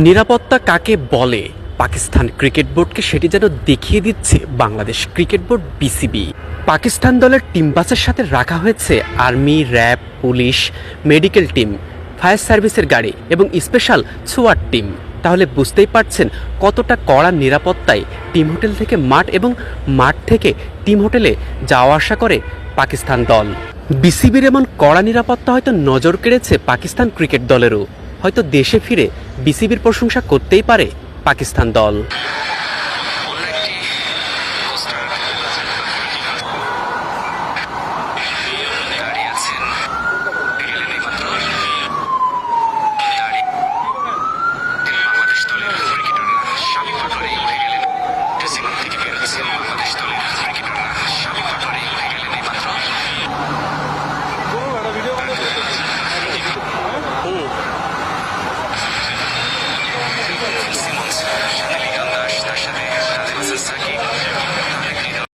নিরাপত্তা কাকে বলে? পাকিস্তান ক্রিকেট বোর্ডকে সেটি যেন দেখিয়ে দিচ্ছে Bangladesh cricket board BCB. Pakistan দলের টিম বাসের সাথে রাখা হয়েছে army, RAB, police, medical team, fire সার্ভিসের গাড়ি এবং স্পেশাল সোয়াট টিম। তাহলে বুঝতেই পারছেন কতটা কড়া নিরাপত্তায় টিম হোটেল থেকে মাঠ এবং মাঠ থেকে টিম হোটেলে যাওয়া আসা করে পাকিস্তান দল। বিসিবির এমন কড়া নিরাপত্তা হয়তো নজর কেড়েছে পাকিস্তান ক্রিকেট দলেরও। হয়তো দেশে ফিরে বিসিবির প্রশংসা করতেই পারে পাকিস্তান দল।